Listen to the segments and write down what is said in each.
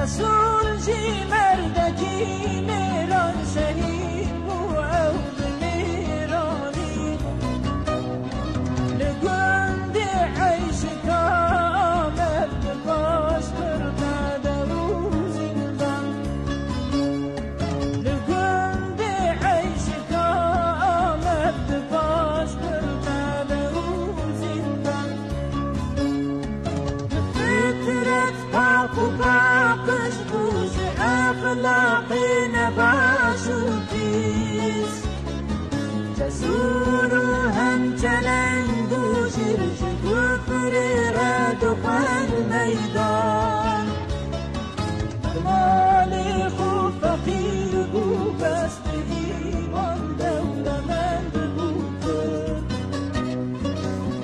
رسول جی مردکی میران شهید بو عود میرانی لگند عیش کامل باش برمده و زندان لگند عیش کامل باش برمده و زندان فطرت پاک و باقش بوش اخلاقی نباش و پیس جسور و همچنین گوشرش کفر رد و خان میدان مالی خوب فقیر بو بست ایمان دولمند بو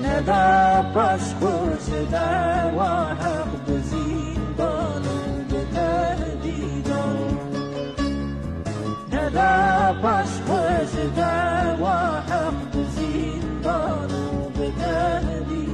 ندا پاش خوش دوا حق بزیندان و بتهدیدان ندا پاش خوش دوا حق بزیندان و بتهدیدان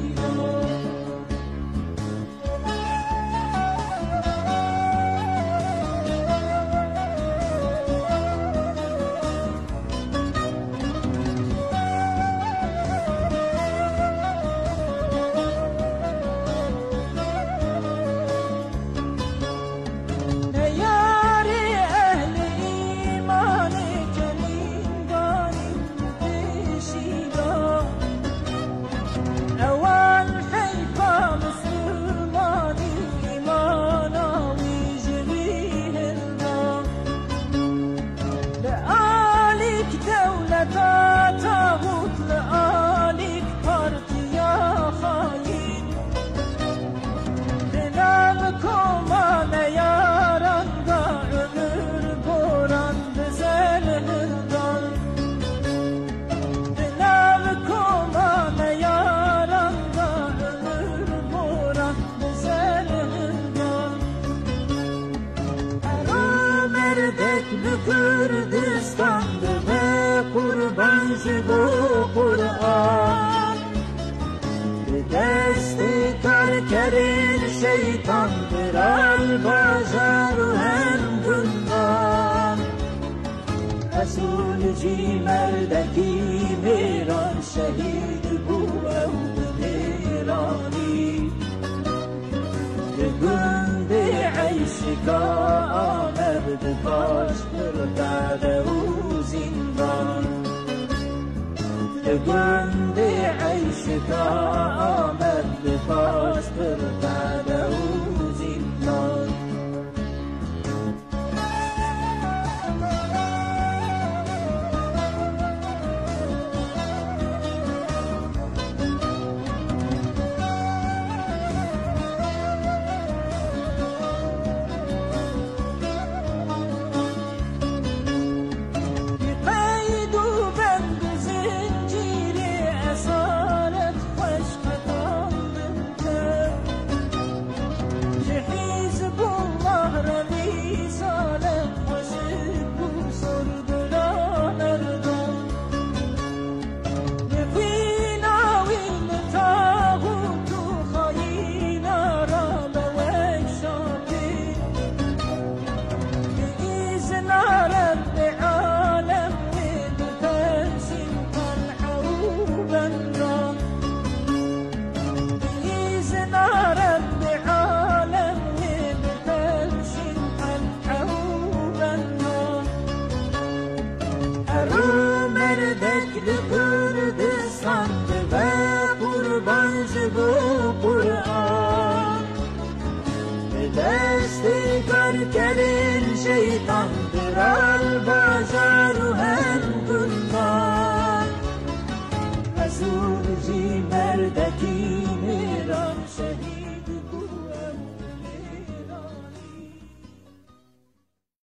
تاغوت لآلیک پارتیا خواهید دلم کمان یاران دا عمر بوران بزلهدان دلم کمان یاران دا عمر بوران بزلهدان ارا مردک بکردستان قربان شبو قرآن به دست کار کرین شیطان برال بازار و هم گندان رسول جی مردکی میران شهید بو عود میرانی به گند عیش کا آمد باش برداده و زندان گند عیش کا آمد باش برداده و زندان کردستان و قربان شبو قرآن به دست کار کرین شیطان برال بازار و هم گندان رسول جی مردکی میران شهید